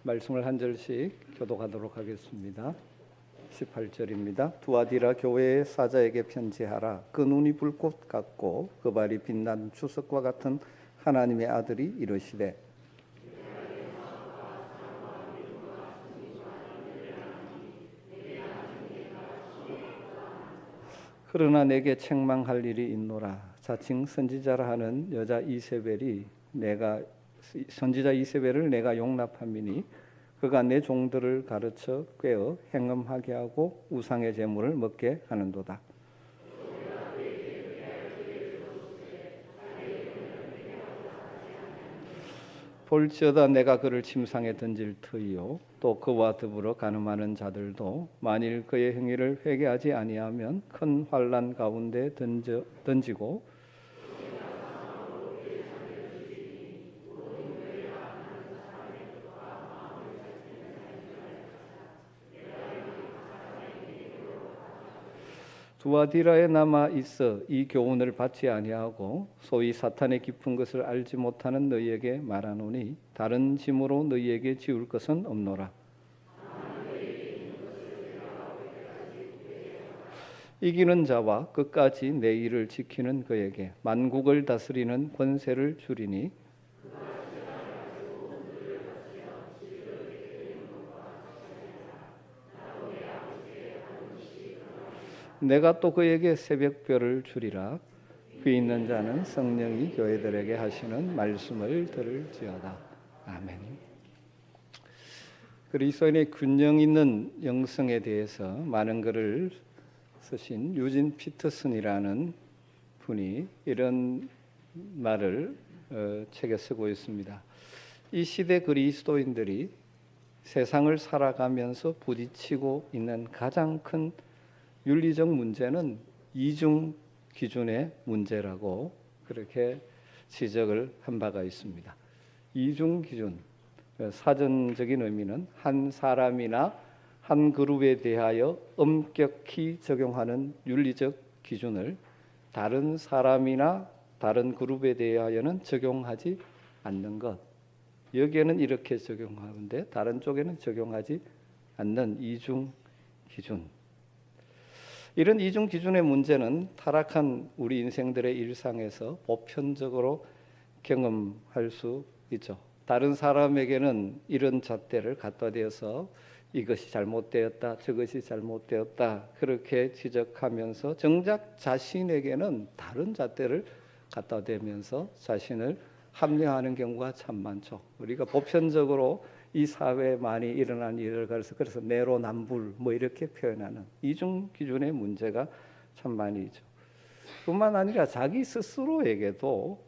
말씀을 한 절씩 교독하도록 하겠습니다. 18절입니다. 두아디라 교회의 사자에게 편지하라. 그 눈이 불꽃 같고 그 발이 빛난 주석과 같은 하나님의 아들이 이르시되 그러나 내게 책망할 일이 있노라. 자칭 선지자라 하는 여자 이세벨을 내가 용납함이니 그가 내 종들을 가르쳐 꿰어 행음하게 하고 우상의 제물을 먹게 하는도다. 볼지어다 내가 그를 침상에 던질 터이요 또 그와 더불어 간음하는 자들도 만일 그의 행위를 회개하지 아니하면 큰 환난 가운데 던지고 두아디라에 남아 있어 이 교훈을 받지 아니하고 소위 사탄의 깊은 것을 알지 못하는 너희에게 말하노니 다른 짐으로 너희에게 지울 것은 없노라. 이기는 자와 끝까지 내 일을 지키는 그에게 만국을 다스리는 권세를 주리니 내가 또 그에게 새벽별을 주리라. 귀 있는 자는 성령이 교회들에게 하시는 말씀을 들을지어다. 아멘. 그리스도인의 균형 있는 영성에 대해서 많은 글을 쓰신 유진 피터슨이라는 분이 이런 말을 책에 쓰고 있습니다. 이 시대 그리스도인들이 세상을 살아가면서 부딪히고 있는 가장 큰 윤리적 문제는 이중 기준의 문제라고 그렇게 지적을 한 바가 있습니다. 이중 기준, 사전적인 의미는 한 사람이나 한 그룹에 대하여 엄격히 적용하는 윤리적 기준을 다른 사람이나 다른 그룹에 대하여는 적용하지 않는 것. 여기에는 이렇게 적용하는데 다른 쪽에는 적용하지 않는 이중 기준. 이런 이중 기준의 문제는 타락한 우리 인생들의 일상에서 보편적으로 경험할 수 있죠. 다른 사람에게는 이런 잣대를 갖다 대어서 이것이 잘못되었다, 저것이 잘못되었다 그렇게 지적하면서 정작 자신에게는 다른 잣대를 갖다 대면서 자신을 합리화하는 경우가 참 많죠. 우리가 보편적으로 이 사회에 많이 일어난 일을 그래서 내로남불 뭐 이렇게 표현하는 이중 기준의 문제가 참 많이 있죠. 뿐만 아니라 자기 스스로에게도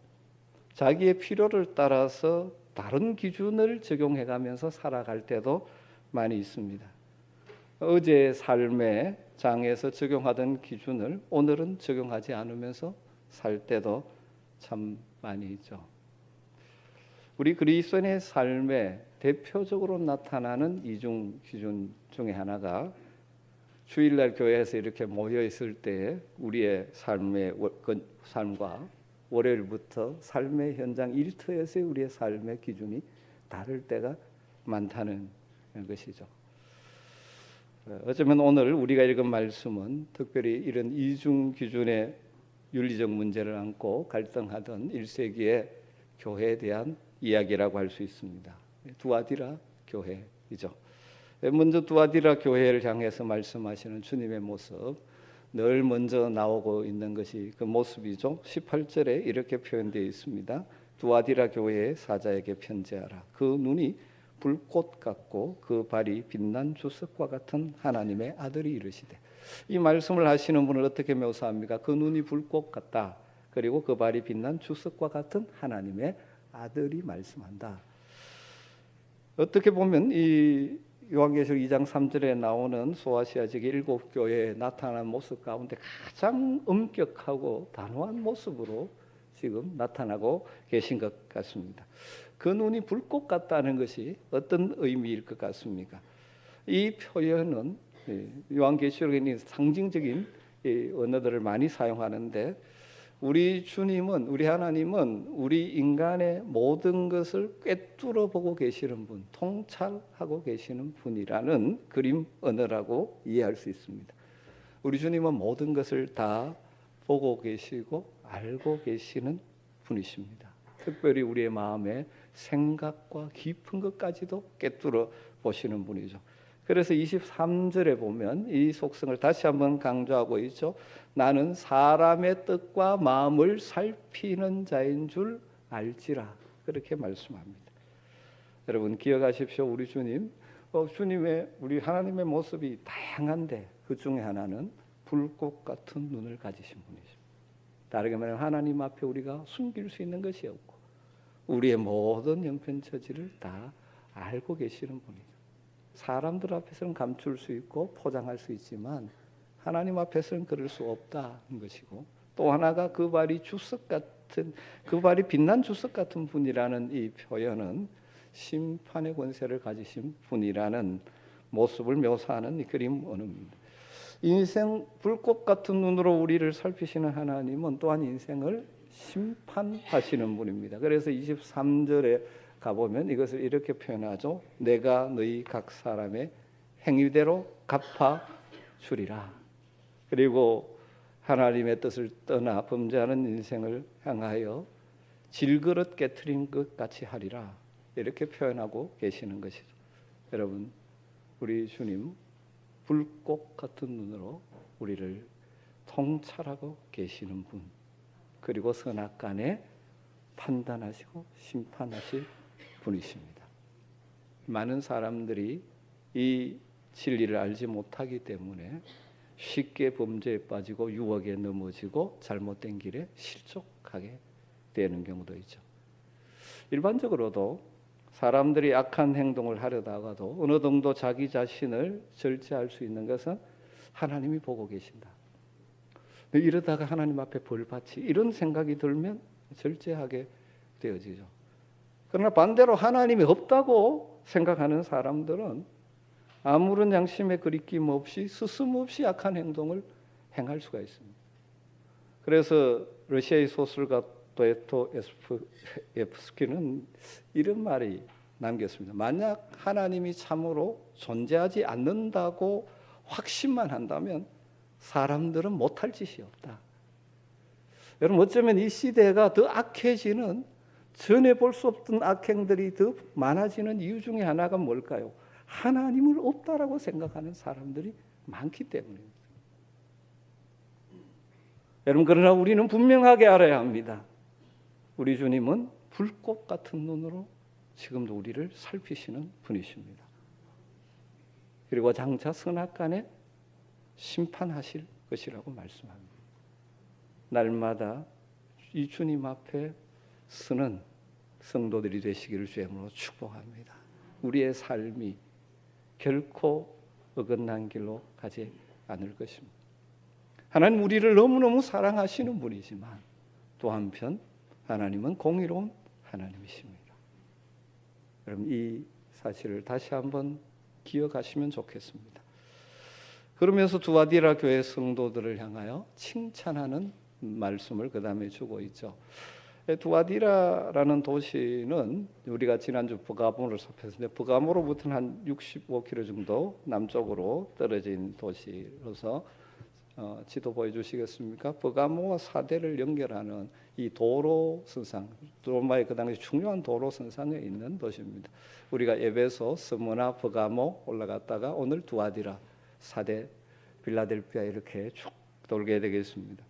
자기의 필요를 따라서 다른 기준을 적용해가면서 살아갈 때도 많이 있습니다. 어제의 삶의 장에서 적용하던 기준을 오늘은 적용하지 않으면서 살 때도 참 많이 있죠. 우리 그리스도인의 삶에 대표적으로 나타나는 이중 기준 중에 하나가 주일날 교회에서 이렇게 모여 있을 때 우리의 삶과 월요일부터 삶의 현장 일터에서의 우리의 삶의 기준이 다를 때가 많다는 것이죠. 어쩌면 오늘 우리가 읽은 말씀은 특별히 이런 이중 기준의 윤리적 문제를 안고 갈등하던 1세기의 교회에 대한 이야기라고 할 수 있습니다. 두아디라 교회이죠. 먼저 두아디라 교회를 향해서 말씀하시는 주님의 모습, 늘 먼저 나오고 있는 것이 그 모습이죠. 18절에 이렇게 표현되어 있습니다. 두아디라 교회의 사자에게 편지하라. 그 눈이 불꽃 같고 그 발이 빛난 주석과 같은 하나님의 아들이 이르시되. 이 말씀을 하시는 분을 어떻게 묘사합니까? 그 눈이 불꽃 같다. 그리고 그 발이 빛난 주석과 같은 하나님의 아들이 말씀한다. 어떻게 보면 이 요한계시록 2장 3절에 나오는 소아시아 지기 7교회에 나타난 모습 가운데 가장 엄격하고 단호한 모습으로 지금 나타나고 계신 것 같습니다. 그 눈이 불꽃 같다는 것이 어떤 의미일 것 같습니까? 이 표현은 요한계시록에 있는 상징적인 언어들을 많이 사용하는데 우리 주님은, 우리 하나님은 우리 인간의 모든 것을 꿰뚫어 보고 계시는 분, 통찰하고 계시는 분이라는 그림 언어라고 이해할 수 있습니다. 우리 주님은 모든 것을 다 보고 계시고 알고 계시는 분이십니다. 특별히 우리의 마음의 생각과 깊은 것까지도 꿰뚫어 보시는 분이죠. 그래서 23절에 보면 이 속성을 다시 한번 강조하고 있죠. 나는 사람의 뜻과 마음을 살피는 자인 줄 알지라. 그렇게 말씀합니다. 여러분 기억하십시오. 우리 주님, 우리 하나님의 모습이 다양한데 그 중에 하나는 불꽃 같은 눈을 가지신 분이십니다. 다르게 말하면 하나님 앞에 우리가 숨길 수 있는 것이 없고 우리의 모든 형편처지를 다 알고 계시는 분이죠. 사람들 앞에서는 감출 수 있고 포장할 수 있지만 하나님 앞에서는 그럴 수 없다는 것이고, 또 하나가 그 발이 빛난 주석 같은 분이라는 이 표현은 심판의 권세를 가지신 분이라는 모습을 묘사하는 이 그림 언어입니다. 인생 불꽃 같은 눈으로 우리를 살피시는 하나님은 또한 인생을 심판하시는 분입니다. 그래서 23절에 가보면 이것을 이렇게 표현하죠. 내가 너희 각 사람의 행위대로 갚아 주리라. 그리고 하나님의 뜻을 떠나 범죄하는 인생을 향하여 질그릇 깨트린 것 같이 하리라. 이렇게 표현하고 계시는 것이죠. 여러분, 우리 주님 불꽃 같은 눈으로 우리를 통찰하고 계시는 분, 그리고 선악간에 판단하시고 심판하실 분이십니다. 많은 사람들이 이 진리를 알지 못하기 때문에 쉽게 범죄에 빠지고 유혹에 넘어지고 잘못된 길에 실족하게 되는 경우도 있죠. 일반적으로도 사람들이 악한 행동을 하려다가도 어느 정도 자기 자신을 절제할 수 있는 것은 하나님이 보고 계신다. 이러다가 하나님 앞에 벌 받지, 이런 생각이 들면 절제하게 되어지죠. 그러나 반대로 하나님이 없다고 생각하는 사람들은 아무런 양심의 거리낌 없이 스스럼없이 악한 행동을 행할 수가 있습니다. 그래서 러시아의 소설가 도스토옙스키는 이런 말이 남겼습니다. 만약 하나님이 참으로 존재하지 않는다고 확신만 한다면 사람들은 못할 짓이 없다. 여러분, 어쩌면 이 시대가 더 악해지는, 전에 볼 수 없던 악행들이 더 많아지는 이유 중에 하나가 뭘까요? 하나님을 없다라고 생각하는 사람들이 많기 때문입니다. 여러분, 그러나 우리는 분명하게 알아야 합니다. 우리 주님은 불꽃 같은 눈으로 지금도 우리를 살피시는 분이십니다. 그리고 장차 선악간에 심판하실 것이라고 말씀합니다. 날마다 이 주님 앞에 서는 성도들이 되시기를 주님으로 축복합니다. 우리의 삶이 결코 어긋난 길로 가지 않을 것입니다. 하나님 우리를 너무너무 사랑하시는 분이지만 또 한편 하나님은 공의로운 하나님이십니다. 여러분, 이 사실을 다시 한번 기억하시면 좋겠습니다. 그러면서 두아디라 교회 성도들을 향하여 칭찬하는 말씀을 그 다음에 주고 있죠. 두아디라라는 도시는 우리가 지난주 버가모를 살폈는데 버가모로부터는 한 65km 정도 남쪽으로 떨어진 도시로서 지도 보여주시겠습니까? 버가모와 사대를 연결하는 이 도로선상, 로마의 그 당시 중요한 도로선상에 있는 도시입니다. 우리가 에베소, 스무나, 버가모 올라갔다가 오늘 두아디라, 사대, 빌라델피아 이렇게 쭉 돌게 되겠습니다.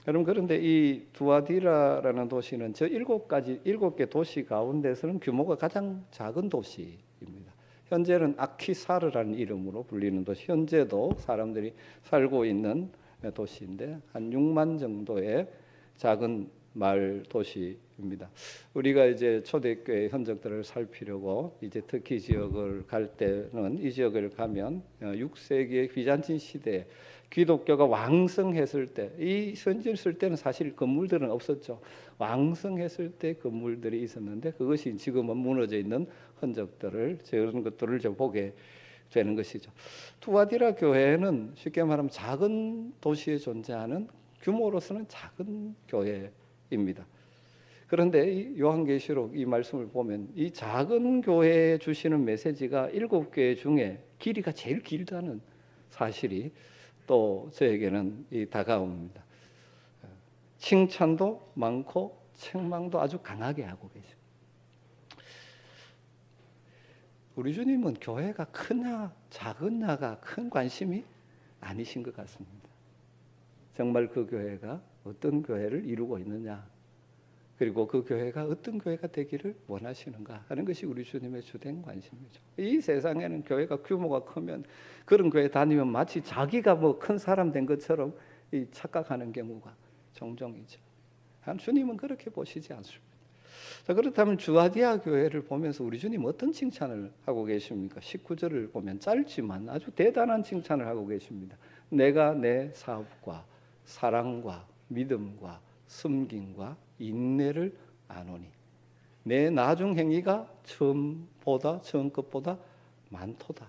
여러분, 그런데 이 두아디라라는 도시는 저 7개 도시 가운데서는 규모가 가장 작은 도시입니다. 현재는 아키사르라는 이름으로 불리는 도시, 현재도 사람들이 살고 있는 도시인데 한 6만 정도의 작은 마을 도시입니다. 우리가 이제 초대교회 현적들을 살피려고 이제 터키 지역을 갈 때는 이 지역을 가면 6세기의 비잔틴 시대 기독교가 왕성했을 때, 이 선지했을 때는 사실 건물들은 없었죠. 왕성했을 때 건물들이 있었는데 그것이 지금은 무너져 있는 흔적들을, 저런 것들을 좀 보게 되는 것이죠. 투아디라 교회는 쉽게 말하면 작은 도시에 존재하는 규모로서는 작은 교회입니다. 그런데 이 요한계시록 이 말씀을 보면 이 작은 교회에 주시는 메시지가 7교회 중에 길이가 제일 길다는 사실이 또 저에게는 다가옵니다. 칭찬도 많고 책망도 아주 강하게 하고 계십니다. 우리 주님은 교회가 크냐 작으냐가 큰 관심이 아니신 것 같습니다. 정말 그 교회가 어떤 교회를 이루고 있느냐, 그리고 그 교회가 어떤 교회가 되기를 원하시는가 하는 것이 우리 주님의 주된 관심이죠. 이 세상에는 교회가 규모가 크면 그런 교회 다니면 마치 자기가 뭐 큰 사람 된 것처럼 착각하는 경우가 종종 있죠. 주님은 그렇게 보시지 않습니다. 자, 그렇다면 주아디아 교회를 보면서 우리 주님 어떤 칭찬을 하고 계십니까? 19절을 보면 짧지만 아주 대단한 칭찬을 하고 계십니다. 내가 내 사업과 사랑과 믿음과 섬김과 인내를 아노니 내 나중 행위가 처음 것보다 많도다.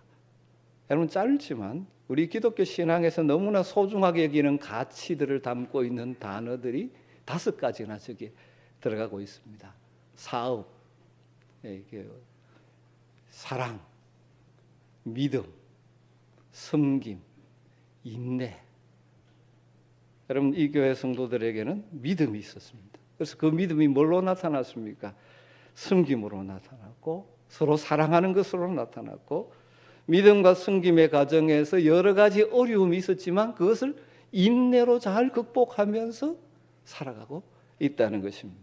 여러분, 짧지만 우리 기독교 신앙에서 너무나 소중하게 여기는 가치들을 담고 있는 단어들이 5가지나 저기 들어가고 있습니다. 사업, 사랑, 믿음, 섬김, 인내. 여러분, 이 교회 성도들에게는 믿음이 있었습니다. 그래서 그 믿음이 뭘로 나타났습니까? 섬김으로 나타났고 서로 사랑하는 것으로 나타났고, 믿음과 섬김의 과정에서 여러 가지 어려움이 있었지만 그것을 인내로 잘 극복하면서 살아가고 있다는 것입니다.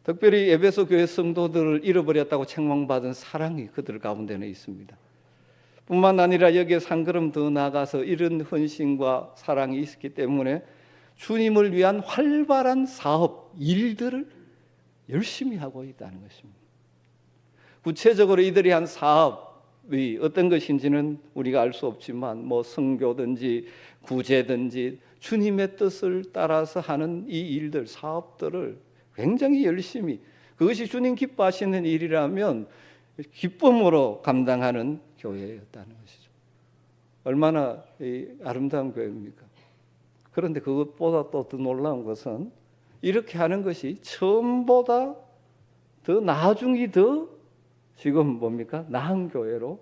특별히 에베소 교회 성도들을 잃어버렸다고 책망받은 사랑이 그들 가운데는 있습니다. 뿐만 아니라 여기에 한 걸음 더 나아가서 이런 헌신과 사랑이 있었기 때문에 주님을 위한 활발한 사업, 일들을 열심히 하고 있다는 것입니다. 구체적으로 이들이 한 사업이 어떤 것인지는 우리가 알 수 없지만 뭐 선교든지 구제든지 주님의 뜻을 따라서 하는 이 일들, 사업들을 굉장히 열심히, 그것이 주님 기뻐하시는 일이라면 기쁨으로 감당하는 교회였다는 것이죠. 얼마나 아름다운 교회입니까? 그런데 그것보다 또 더 놀라운 것은 이렇게 하는 것이 처음보다 더 나중이 더 지금 뭡니까? 나은 교회로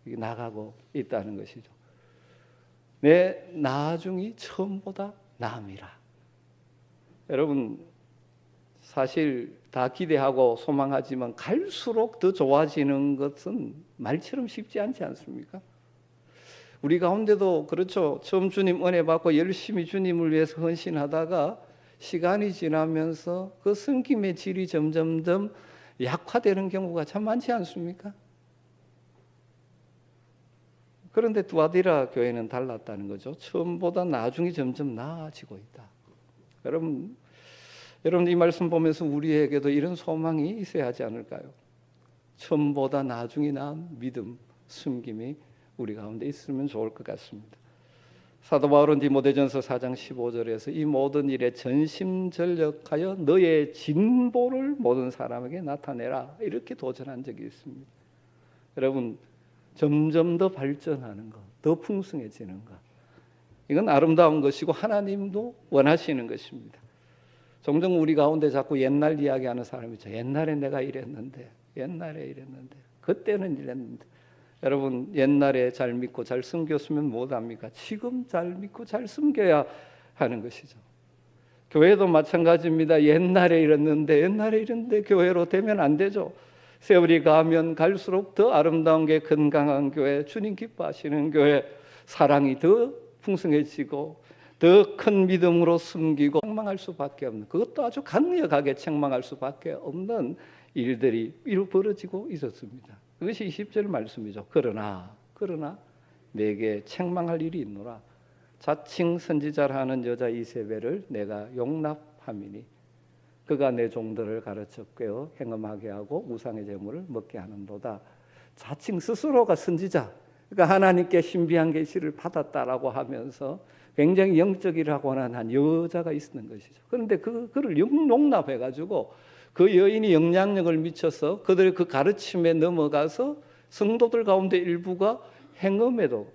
나가고 있다는 것이죠. 내 나중이 처음보다 나음이라. 여러분, 사실 다 기대하고 소망하지만 갈수록 더 좋아지는 것은 말처럼 쉽지 않지 않습니까? 우리 가운데도 그렇죠. 처음 주님 은혜 받고 열심히 주님을 위해서 헌신하다가 시간이 지나면서 그 섬김의 질이 점점점 약화되는 경우가 참 많지 않습니까? 그런데 두아디라 교회는 달랐다는 거죠. 처음보다 나중이 점점 나아지고 있다. 여러분 이 말씀 보면서 우리에게도 이런 소망이 있어야 하지 않을까요? 처음보다 나중이 나은 믿음, 섬김이 우리 가운데 있으면 좋을 것 같습니다. 사도 바울은 디모데전서 4장 15절에서 이 모든 일에 전심전력하여 너의 진보를 모든 사람에게 나타내라, 이렇게 도전한 적이 있습니다. 여러분, 점점 더 발전하는 것, 더 풍성해지는 것, 이건 아름다운 것이고 하나님도 원하시는 것입니다. 종종 우리 가운데 자꾸 옛날 이야기하는 사람이 있죠. 옛날에 내가 이랬는데, 그때는 이랬는데. 여러분, 옛날에 잘 믿고 잘 섬겼으면 못합니까? 지금 잘 믿고 잘 섬겨야 하는 것이죠. 교회도 마찬가지입니다. 옛날에 이랬는데 교회로 되면 안 되죠. 세월이 가면 갈수록 더 아름다운 게 건강한 교회, 주님 기뻐하시는 교회, 사랑이 더 풍성해지고 더 큰 믿음으로 섬기고 책망할 수밖에 없는, 그것도 아주 강력하게 책망할 수밖에 없는 일들이 벌어지고 있었습니다. 그것이 20절 말씀이죠. 그러나 내게 책망할 일이 있노라. 자칭 선지자라 하는 여자 이세벨을 내가 용납함이니 그가 내 종들을 가르쳐 꿰어 행음하게 하고 우상의 제물을 먹게 하는도다. 자칭 스스로가 선지자, 그러니까 하나님께 신비한 계시를 받았다라고 하면서 굉장히 영적이라고 하는 한 여자가 있었는 것이죠. 그런데 그를 용납해가지고 그 여인이 영향력을 미쳐서 그들의 그 가르침에 넘어가서 성도들 가운데 일부가 행음에도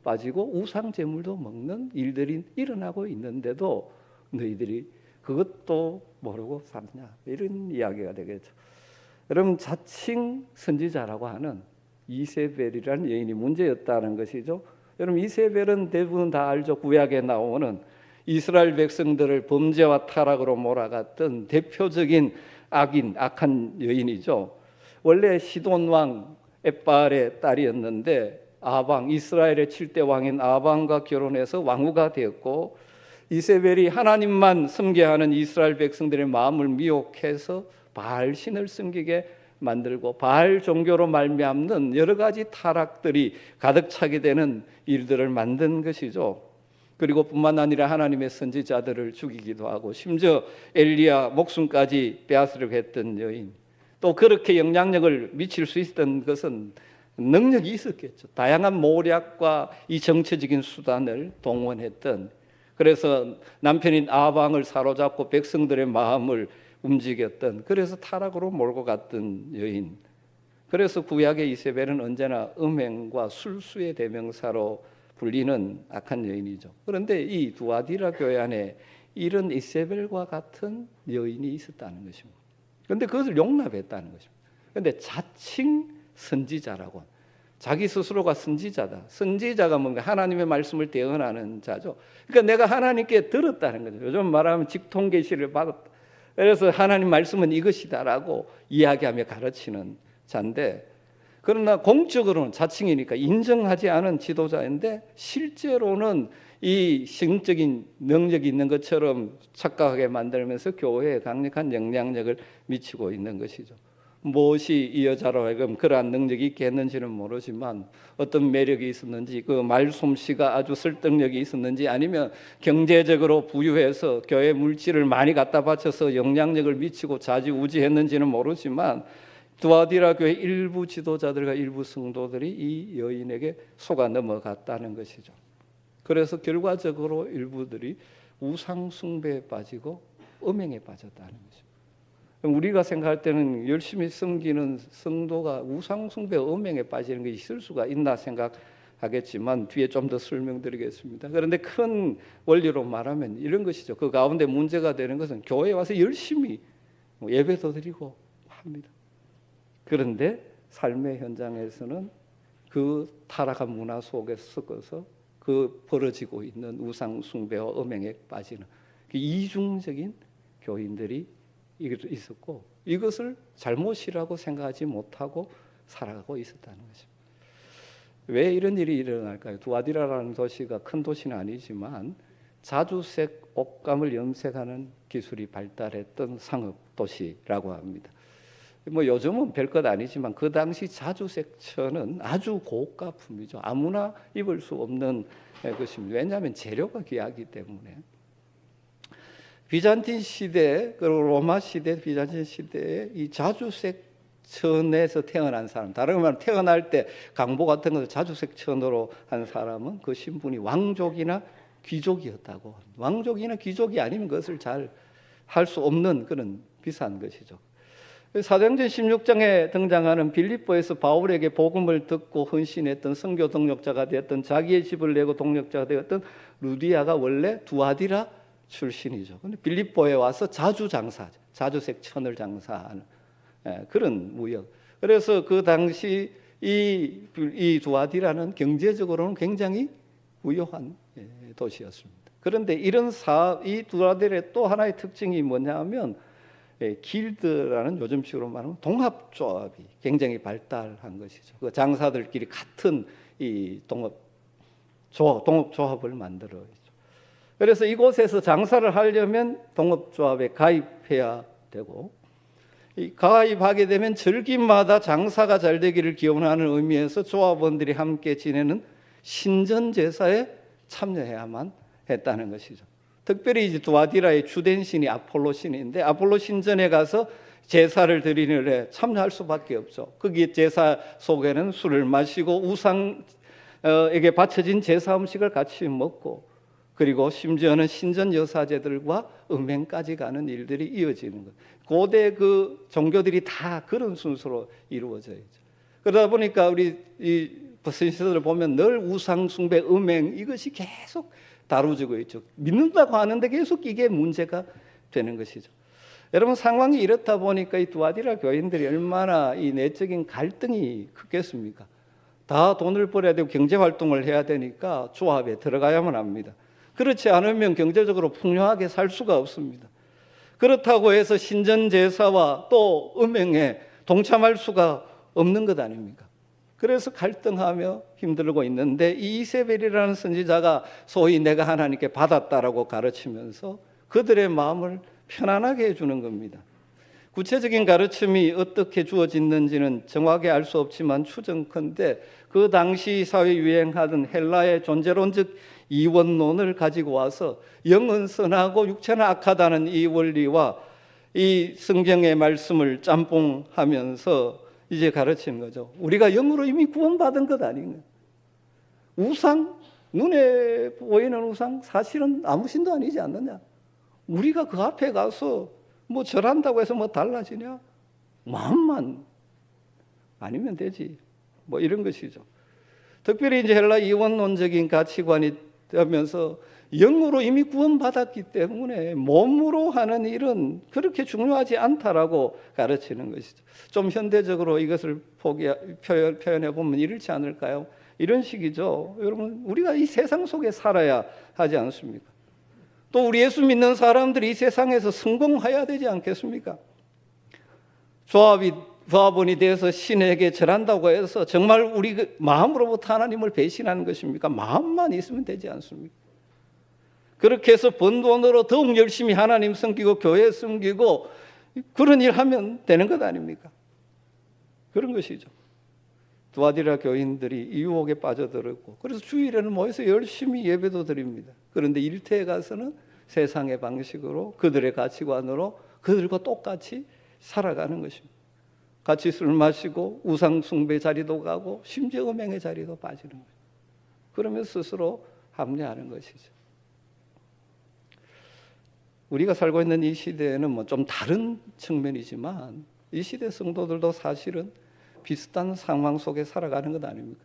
빠지고 우상 제물도 먹는 일들이 일어나고 있는데도 너희들이 그것도 모르고 살았냐, 이런 이야기가 되겠죠. 여러분, 자칭 선지자라고 하는 이세벨이라는 여인이 문제였다는 것이죠. 여러분, 이세벨은 대부분 다 알죠. 구약에 나오는 이스라엘 백성들을 범죄와 타락으로 몰아갔던 대표적인 악한 여인이죠. 원래 시돈 왕 엣바알의 딸이었는데 이스라엘의 7대 왕인 아방과 결혼해서 왕후가 되었고, 이세벨이 하나님만 섬겨하는 이스라엘 백성들의 마음을 미혹해서 바알 신을 섬기게 만들고 바알 종교로 말미암는 여러 가지 타락들이 가득 차게 되는 일들을 만든 것이죠. 그리고 뿐만 아니라 하나님의 선지자들을 죽이기도 하고 심지어 엘리야 목숨까지 빼앗으려고 했던 여인, 또 그렇게 영향력을 미칠 수 있었던 것은 능력이 있었겠죠. 다양한 모략과 이 정치적인 수단을 동원했던, 그래서 남편인 아방을 사로잡고 백성들의 마음을 움직였던, 그래서 타락으로 몰고 갔던 여인. 그래서 구약의 이세벨은 언제나 음행과 술수의 대명사로 불리는 악한 여인이죠. 그런데 이 두아디라 교회 안에 이런 이세벨과 같은 여인이 있었다는 것입니다. 그런데 그것을 용납했다는 것입니다. 그런데 자칭 선지자라고, 자기 스스로가 선지자다. 선지자가 뭔가 하나님의 말씀을 대언하는 자죠. 그러니까 내가 하나님께 들었다는 거죠. 요즘 말하면 직통 계시를 받았다. 그래서 하나님 말씀은 이것이다라고 이야기하며 가르치는 자인데, 그러나 공적으로는 자칭이니까 인정하지 않은 지도자인데 실제로는 이 신적인 능력이 있는 것처럼 착각하게 만들면서 교회에 강력한 영향력을 미치고 있는 것이죠. 무엇이 이 여자로 하여금 그러한 능력이 있게 했는지는 모르지만 어떤 매력이 있었는지, 그 말솜씨가 아주 설득력이 있었는지, 아니면 경제적으로 부유해서 교회 물질을 많이 갖다 바쳐서 영향력을 미치고 좌지우지했는지는 모르지만 두아디라 교회 일부 지도자들과 일부 성도들이 이 여인에게 속아 넘어갔다는 것이죠. 그래서 결과적으로 일부들이 우상 숭배에 빠지고 음행에 빠졌다는 것입니다. 우리가 생각할 때는 열심히 섬기는 성도가 우상 숭배, 음행에 빠지는 게 있을 수가 있나 생각하겠지만 뒤에 좀 더 설명드리겠습니다. 그런데 큰 원리로 말하면 이런 것이죠. 그 가운데 문제가 되는 것은 교회에 와서 열심히 예배도 드리고 합니다. 그런데 삶의 현장에서는 그 타락한 문화 속에 섞어서 그 벌어지고 있는 우상 숭배와 음행에 빠지는 그 이중적인 교인들이 있었고, 이것을 잘못이라고 생각하지 못하고 살아가고 있었다는 것입니다. 왜 이런 일이 일어날까요? 두아디라라는 도시가 큰 도시는 아니지만 자주색 옷감을 염색하는 기술이 발달했던 상업 도시라고 합니다. 요즘은 별것 아니지만 그 당시 자주색 천은 아주 고가품이죠. 아무나 입을 수 없는 것입니다. 왜냐하면 재료가 귀하기 때문에. 비잔틴 시대, 그리고 로마 시대, 비잔틴 시대에 이 자주색 천에서 태어난 사람, 다른 말로 태어날 때 강보 같은 것을 자주색 천으로 한 사람은 그 신분이 왕족이나 귀족이었다고. 왕족이나 귀족이 아니면 그것을 잘 할 수 없는 그런 비싼 것이죠. 사도행전 16장에 등장하는 빌립보에서 바울에게 복음을 듣고 헌신했던 선교 동력자가 되었던, 자기의 집을 내고 동력자가 되었던 루디아가 원래 두아디라 출신이죠. 근데 빌립보에 와서 자주색 천을 장사하는 그런 무역. 그래서 그 당시 이 두아디라는 경제적으로는 굉장히 부유한 도시였습니다. 그런데 이 두아디라의 또 하나의 특징이 뭐냐면 길드라는 요즘식으로 말하면 동합조합이 굉장히 발달한 것이죠. 그 장사들끼리 같은 이 동업조합을 만들어요. 그래서 이곳에서 장사를 하려면 동업조합에 가입해야 되고, 가입하게 되면 절기마다 장사가 잘 되기를 기원하는 의미에서 조합원들이 함께 지내는 신전제사에 참여해야만 했다는 것이죠. 특별히 이제 두아디라의 주된 신이 아폴로 신인데, 아폴로 신전에 가서 제사를 드리는 일에 참여할 수밖에 없죠. 거기 제사 속에는 술을 마시고 우상에게 바쳐진 제사 음식을 같이 먹고, 그리고 심지어는 신전 여사제들과 음행까지 가는 일들이 이어지는 것. 고대 그 종교들이 다 그런 순서로 이루어져 있죠. 그러다 보니까 우리 이 버스니스트를 보면 늘 우상 숭배, 음행 이것이 계속 다루어지고 있죠. 믿는다고 하는데 계속 이게 문제가 되는 것이죠. 여러분, 상황이 이렇다 보니까 이 두아디라 교인들이 얼마나 이 내적인 갈등이 크겠습니까? 다 돈을 벌어야 되고 경제 활동을 해야 되니까 조합에 들어가야만 합니다. 그렇지 않으면 경제적으로 풍요하게 살 수가 없습니다. 그렇다고 해서 신전제사와 또 음행에 동참할 수가 없는 것 아닙니까? 그래서 갈등하며 힘들고 있는데 이 이세벨이라는 선지자가 소위 내가 하나님께 받았다라고 가르치면서 그들의 마음을 편안하게 해주는 겁니다. 구체적인 가르침이 어떻게 주어졌는지는 정확히 알 수 없지만 추정컨대 그 당시 사회 유행하던 헬라의 존재론적 이원론을 가지고 와서 영은 선하고 육체는 악하다는 이 원리와 이 성경의 말씀을 짬뽕하면서 이제 가르치는 거죠. 우리가 영으로 이미 구원받은 것 아닌가? 우상, 눈에 보이는 우상 사실은 아무 신도 아니지 않느냐? 우리가 그 앞에 가서 뭐 절한다고 해서 뭐 달라지냐? 마음만 아니면 되지. 뭐 이런 것이죠. 특별히 이제 헬라 이원론적인 가치관이 되면서 영으로 이미 구원받았기 때문에 몸으로 하는 일은 그렇게 중요하지 않다라고 가르치는 것이죠. 좀 현대적으로 이것을 표현해 보면 이렇지 않을까요? 이런 식이죠. 여러분, 우리가 이 세상 속에 살아야 하지 않습니까? 또 우리 예수 믿는 사람들이 이 세상에서 성공해야 되지 않겠습니까? 조합원이 돼서 신에게 절한다고 해서 정말 우리 마음으로부터 하나님을 배신하는 것입니까? 마음만 있으면 되지 않습니까? 그렇게 해서 번 돈으로 더욱 열심히 하나님 섬기고 교회 섬기고 그런 일 하면 되는 것 아닙니까? 그런 것이죠. 두아디라 교인들이 유혹에 빠져들었고 그래서 주일에는 모여서 열심히 예배도 드립니다. 그런데 일터에 가서는 세상의 방식으로 그들의 가치관으로 그들과 똑같이 살아가는 것입니다. 같이 술 마시고 우상 숭배 자리도 가고 심지어 음행의 자리도 빠지는 거예요. 그러면 스스로 합리하는 것이죠. 우리가 살고 있는 이 시대에는 뭐 좀 다른 측면이지만 이 시대 성도들도 사실은 비슷한 상황 속에 살아가는 것 아닙니까?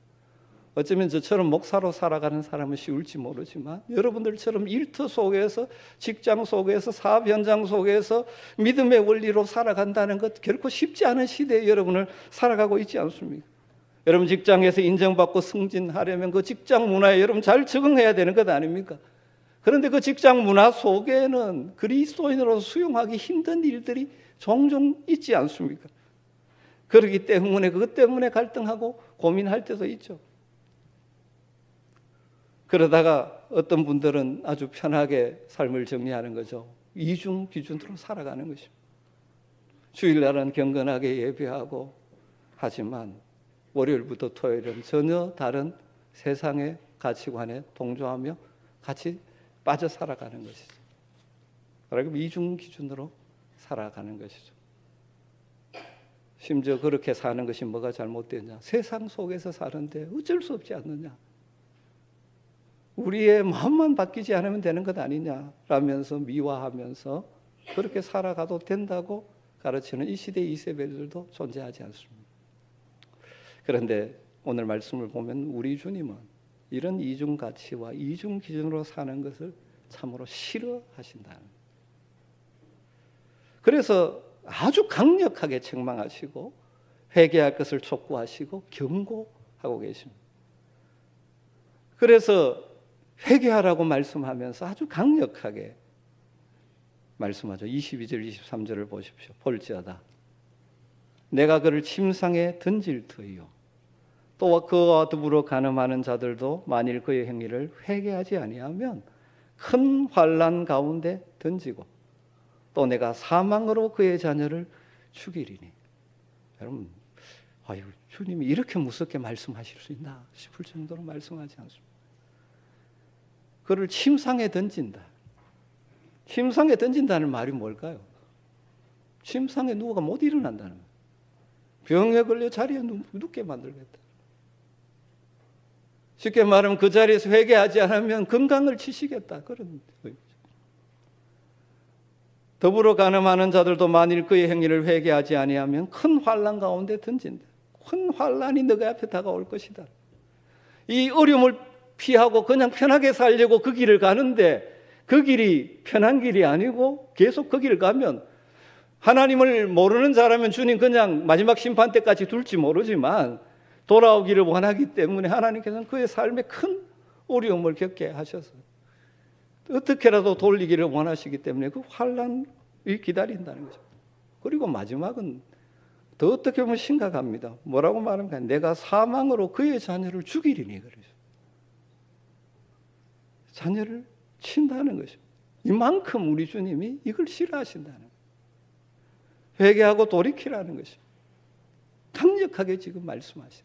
어쩌면 저처럼 목사로 살아가는 사람은 쉬울지 모르지만 여러분들처럼 일터 속에서 직장 속에서 사업 현장 속에서 믿음의 원리로 살아간다는 것 결코 쉽지 않은 시대에 여러분을 살아가고 있지 않습니까? 여러분 직장에서 인정받고 승진하려면 그 직장 문화에 여러분 잘 적응해야 되는 것 아닙니까? 그런데 그 직장 문화 속에는 그리스도인으로 수용하기 힘든 일들이 종종 있지 않습니까? 그렇기 때문에 그것 때문에 갈등하고 고민할 때도 있죠. 그러다가 어떤 분들은 아주 편하게 삶을 정리하는 거죠. 이중 기준으로 살아가는 것입니다. 주일날은 경건하게 예배하고 하지만 월요일부터 토요일은 전혀 다른 세상의 가치관에 동조하며 같이 빠져 살아가는 것이죠. 그리고 이중 기준으로 살아가는 것이죠. 심지어 그렇게 사는 것이 뭐가 잘못되냐? 세상 속에서 사는데 어쩔 수 없지 않느냐? 우리의 마음만 바뀌지 않으면 되는 것 아니냐라면서 미화하면서 그렇게 살아가도 된다고 가르치는 이 시대 이세벨들도 존재하지 않습니다. 그런데 오늘 말씀을 보면 우리 주님은 이런 이중 가치와 이중 기준으로 사는 것을 참으로 싫어하신다는 거예요. 그래서 아주 강력하게 책망하시고 회개할 것을 촉구하시고 경고하고 계십니다. 그래서 회개하라고 말씀하면서 아주 강력하게 말씀하죠. 22절 23절을 보십시오. 볼지어다 내가 그를 침상에 던질 터이요 또 그와 더불어 간음하는 자들도 만일 그의 행위를 회개하지 아니하면 큰 환난 가운데 던지고 또 내가 사망으로 그의 자녀를 죽이리니. 여러분, 아유, 주님이 이렇게 무섭게 말씀하실 수 있나 싶을 정도로 말씀하지 않습니다. 그를 침상에 던진다. 침상에 던진다는 말이 뭘까요? 침상에 누가 못 일어난다는 거예요. 병에 걸려 자리에 눕게 만들겠다. 쉽게 말하면 그 자리에서 회개하지 않으면 건강을 치시겠다. 그런 의미죠. 더불어 간음하는 자들도 만일 그의 행위를 회개하지 아니하면 큰 환난 가운데 던진다. 큰 환난이 너희 앞에 다가올 것이다. 이 어려움을 피하고 그냥 편하게 살려고 그 길을 가는데 그 길이 편한 길이 아니고 계속 그 길을 가면 하나님을 모르는 자라면 주님 그냥 마지막 심판 때까지 둘지 모르지만 돌아오기를 원하기 때문에 하나님께서는 그의 삶에 큰 어려움을 겪게 하셔서 어떻게라도 돌리기를 원하시기 때문에 그 환난이 기다린다는 거죠. 그리고 마지막은 더 어떻게 보면 심각합니다. 뭐라고 말합니까? 내가 사망으로 그의 자녀를 죽이리니 그러죠. 자녀를 친다는 것이죠. 이만큼 우리 주님이 이걸 싫어하신다는 거예요. 회개하고 돌이키라는 것이죠. 강력하게 지금 말씀하시죠.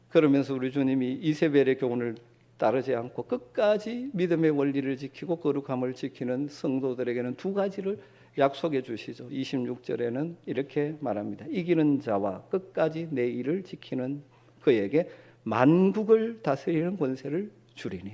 그러면서 우리 주님이 이세벨의 교훈을 따르지 않고 끝까지 믿음의 원리를 지키고 거룩함을 지키는 성도들에게는 두 가지를 약속해 주시죠. 26절에는 이렇게 말합니다. 이기는 자와 끝까지 내 일을 지키는 그에게 만국을 다스리는 권세를 주리니.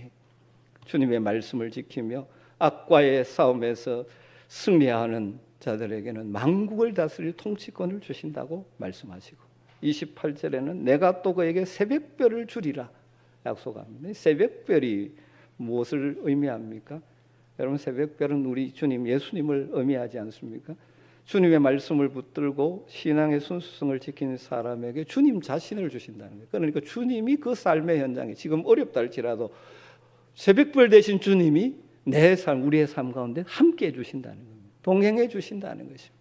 주님의 말씀을 지키며 악과의 싸움에서 승리하는 자들에게는 만국을 다스릴 통치권을 주신다고 말씀하시고 28절에는 내가 또 그에게 새벽별을 주리라 약속합니다. 새벽별이 무엇을 의미합니까? 여러분, 새벽별은 우리 주님 예수님을 의미하지 않습니까? 주님의 말씀을 붙들고 신앙의 순수성을 지키는 사람에게 주님 자신을 주신다는 거예요. 그러니까 주님이 그 삶의 현장에 지금 어렵다 할지라도 새벽별 대신 주님이 내 삶, 우리의 삶 가운데 함께 해주신다는 겁니다. 동행해 주신다는 것입니다.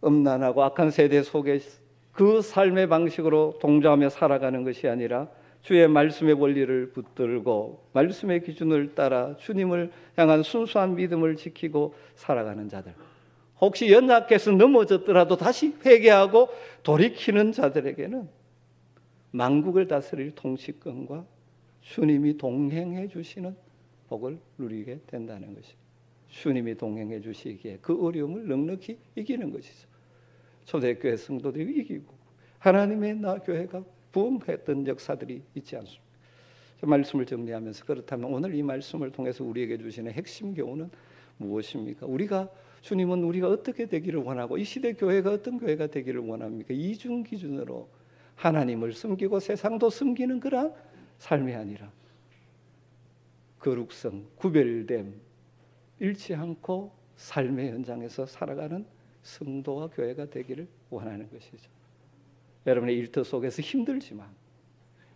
음란하고 악한 세대 속에 그 삶의 방식으로 동조하며 살아가는 것이 아니라 주의 말씀의 원리를 붙들고 말씀의 기준을 따라 주님을 향한 순수한 믿음을 지키고 살아가는 자들, 혹시 연약해서 넘어졌더라도 다시 회개하고 돌이키는 자들에게는 만국을 다스릴 통치권과 주님이 동행해 주시는 복을 누리게 된다는 것입니다. 주님이 동행해 주시기에 그 어려움을 넉넉히 이기는 것이죠. 초대교회 성도들이 이기고 하나님의 교회가 부흥했던 역사들이 있지 않습니까? 말씀을 정리하면서 그렇다면 오늘 이 말씀을 통해서 우리에게 주시는 핵심 교훈은 무엇입니까? 주님은 우리가 어떻게 되기를 원하고 이 시대 교회가 어떤 교회가 되기를 원합니까? 이중 기준으로 하나님을 섬기고 세상도 섬기는 그런 삶이 아니라 거룩성, 구별됨, 잃지 않고 삶의 현장에서 살아가는 성도와 교회가 되기를 원하는 것이죠. 여러분의 일터 속에서 힘들지만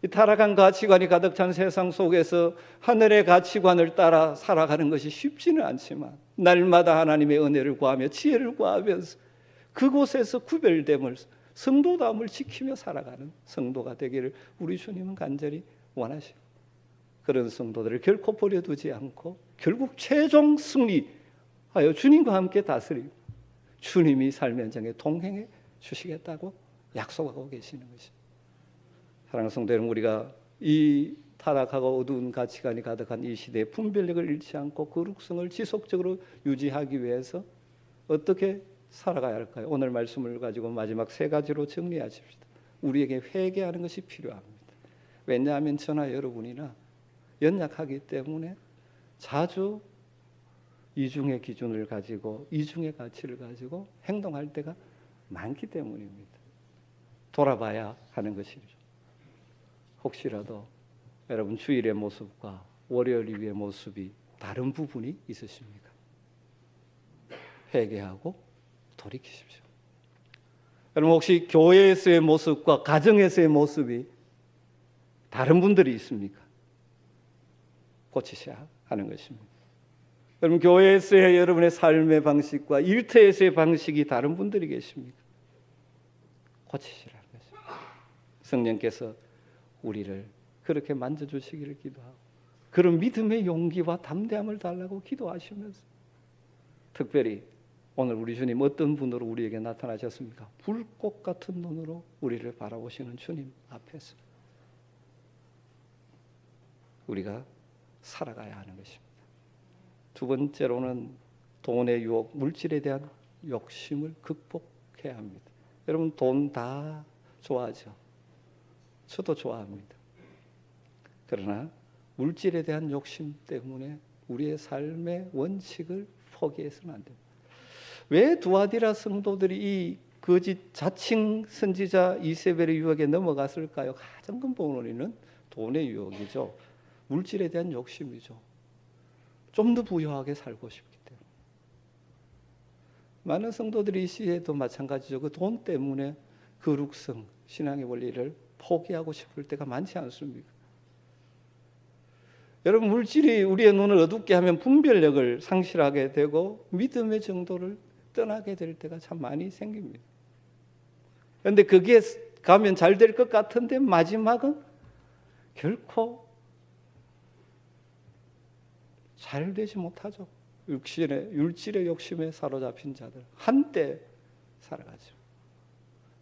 이 타락한 가치관이 가득 찬 세상 속에서 하늘의 가치관을 따라 살아가는 것이 쉽지는 않지만 날마다 하나님의 은혜를 구하며 지혜를 구하면서 그곳에서 구별됨을, 성도다움을 지키며 살아가는 성도가 되기를 우리 주님은 간절히 원하시고 그런 성도들을 결코 버려두지 않고 결국 최종 승리하여 주님과 함께 다스리고 주님이 삶의 현장에 동행해 주시겠다고 약속하고 계시는 것입니다. 사랑하는 성도 여러분, 우리가 이 타락하고 어두운 가치관이 가득한 이 시대에 분별력을 잃지 않고 거룩성을 지속적으로 유지하기 위해서 어떻게 살아가야 할까요? 오늘 말씀을 가지고 마지막 세 가지로 정리하십시다. 우리에게 회개하는 것이 필요합니다. 왜냐하면 저나 여러분이나 연약하기 때문에 자주 이중의 기준을 가지고 이중의 가치를 가지고 행동할 때가 많기 때문입니다. 돌아봐야 하는 것이죠. 혹시라도 여러분 주일의 모습과 월요일 이후의 모습이 다른 부분이 있으십니까? 회개하고 돌이키십시오. 여러분 혹시 교회에서의 모습과 가정에서의 모습이 다른 분들이 있습니까? 고치셔야 하는 것입니다. 여러분 교회에서의 여러분의 삶의 방식과 일터에서의 방식이 다른 분들이 계십니까? 고치시라는 것입니다. 성령께서 우리를 그렇게 만져주시기를 기도하고 그런 믿음의 용기와 담대함을 달라고 기도하시면서 특별히 오늘 우리 주님 어떤 분으로 우리에게 나타나셨습니까? 불꽃 같은 눈으로 우리를 바라보시는 주님 앞에서 우리가 살아가야 하는 것입니다. 두 번째로는 돈의 유혹, 물질에 대한 욕심을 극복해야 합니다. 여러분 돈 다 좋아하죠. 저도 좋아합니다. 그러나 물질에 대한 욕심 때문에 우리의 삶의 원칙을 포기해서는 안 됩니다. 왜 두아디라 성도들이 이 거짓 자칭 선지자 이세벨의 유혹에 넘어갔을까요? 가장 근본 원인은 돈의 유혹이죠. 물질에 대한 욕심이죠. 좀 더 부유하게 살고 싶기 때문에. 많은 성도들이 이 시대에도 마찬가지죠. 그 돈 때문에 거룩성, 신앙의 원리를 포기하고 싶을 때가 많지 않습니까? 여러분, 물질이 우리의 눈을 어둡게 하면 분별력을 상실하게 되고 믿음의 정도를 떠나게 될 때가 참 많이 생깁니다. 그런데 그게 가면 잘 될 것 같은데 마지막은 결코 잘 되지 못하죠. 율질의 욕심에 사로잡힌 자들 한때 살아가죠.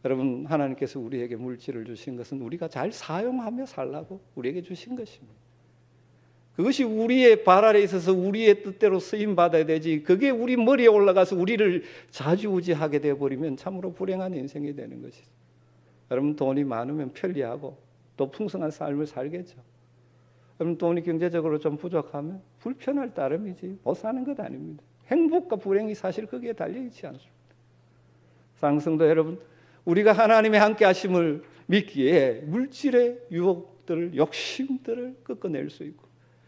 여러분, 하나님께서 우리에게 물질을 주신 것은 우리가 잘 사용하며 살라고 우리에게 주신 것입니다. 그것이 우리의 발 아래 있어서 우리의 뜻대로 쓰임 받아야 되지, 그게 우리 머리에 올라가서 우리를 좌지우지하게 되어버리면 참으로 불행한 인생이 되는 것이죠. 여러분, 돈이 많으면 편리하고 또 풍성한 삶을 살겠죠. 여러분, 돈이 경제적으로 좀 부족하면 불편할 따름이지 못 사는 것 아닙니다. 행복과 불행이 사실 거기에 달려있지 않습니다. 사랑하는 성도 여러분, 우리가 하나님의 함께 하심을 믿기에 물질의 유혹들을, 욕심들을 꺾어낼 수 있고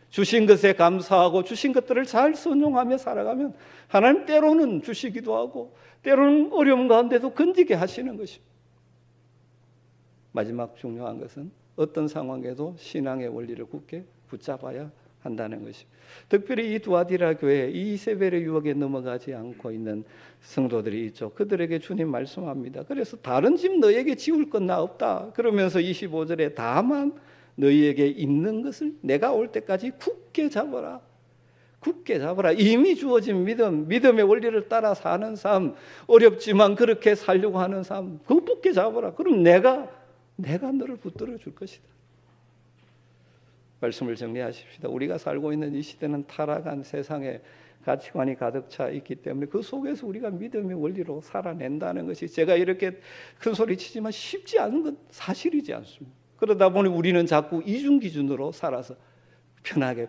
주신 것에 감사하고 주신 것들을 잘 순종하며 살아가면 하나님 때로는 주시기도 하고 때로는 어려움 가운데도 건지게 하시는 것입니다. 마지막 중요한 것은 어떤 상황에도 신앙의 원리를 굳게 붙잡아야 한다는 것입니다. 특별히 이 두아디라 교회에 이 이세벨의 유혹에 넘어가지 않고 있는 성도들이 있죠. 그들에게 주님 말씀합니다. 그래서 다른 집 너에게 지울 건 나 없다. 그러면서 25절에 다만 너희에게 있는 것을 내가 올 때까지 굳게 잡아라. 굳게 잡아라. 이미 주어진 믿음의 원리를 따라 사는 삶, 어렵지만 그렇게 살려고 하는 삶, 그거 굳게 잡아라. 그럼 내가 너를 붙들어 줄 것이다. 말씀을 정리하십시다. 우리가 살고 있는 이 시대는 타락한 세상에 가치관이 가득 차 있기 때문에 그 속에서 우리가 믿음의 원리로 살아낸다는 것이, 제가 이렇게 큰 소리 치지만 쉽지 않은 건 사실이지 않습니다. 그러다 보니 우리는 자꾸 이중 기준으로 살아서 편하게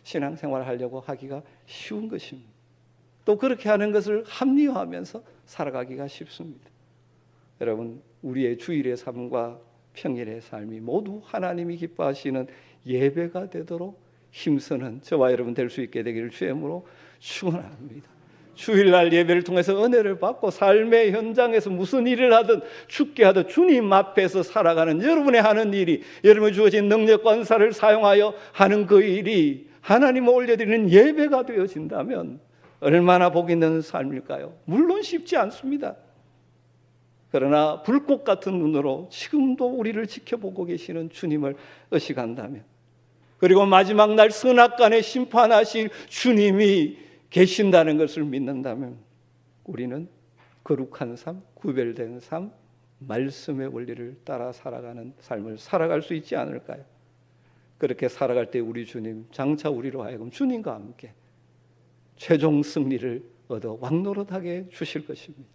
신앙생활을 하려고 하기가 쉬운 것입니다. 또 그렇게 하는 것을 합리화하면서 살아가기가 쉽습니다. 여러분, 우리의 주일의 삶과 평일의 삶이 모두 하나님이 기뻐하시는 예배가 되도록 힘쓰는 저와 여러분 될 수 있게 되기를 주님으로 축원합니다. 주일날 예배를 통해서 은혜를 받고 삶의 현장에서 무슨 일을 하든 죽게 하든 주님 앞에서 살아가는 여러분의 하는 일이, 여러분이 주어진 능력과 은사를 사용하여 하는 그 일이 하나님을 올려드리는 예배가 되어진다면 얼마나 복 있는 삶일까요? 물론 쉽지 않습니다. 그러나 불꽃 같은 눈으로 지금도 우리를 지켜보고 계시는 주님을 의식한다면, 그리고 마지막 날 선악간에 심판하실 주님이 계신다는 것을 믿는다면 우리는 거룩한 삶, 구별된 삶, 말씀의 원리를 따라 살아가는 삶을 살아갈 수 있지 않을까요? 그렇게 살아갈 때 우리 주님, 장차 우리로 하여금 주님과 함께 최종 승리를 얻어 왕노릇하게 주실 것입니다.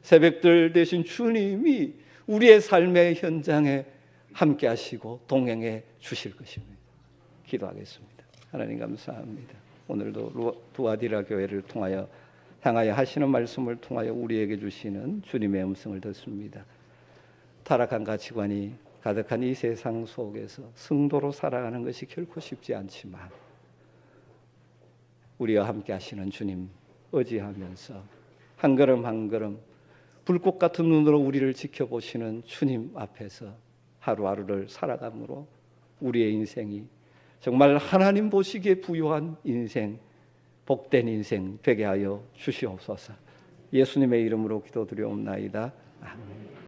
새벽들 되신 주님이 우리의 삶의 현장에 함께 하시고 동행해 주실 것입니다. 기도하겠습니다. 하나님 감사합니다. 오늘도 두아디라 교회를 통하여 향하여 하시는 말씀을 통하여 우리에게 주시는 주님의 음성을 듣습니다. 타락한 가치관이 가득한 이 세상 속에서 성도로 살아가는 것이 결코 쉽지 않지만 우리와 함께 하시는 주님 의지하면서 한 걸음 한 걸음 불꽃 같은 눈으로 우리를 지켜보시는 주님 앞에서 하루하루를 살아감으로 우리의 인생이 정말 하나님 보시기에 부유한 인생, 복된 인생 되게 하여 주시옵소서. 예수님의 이름으로 기도드리옵나이다. 아멘.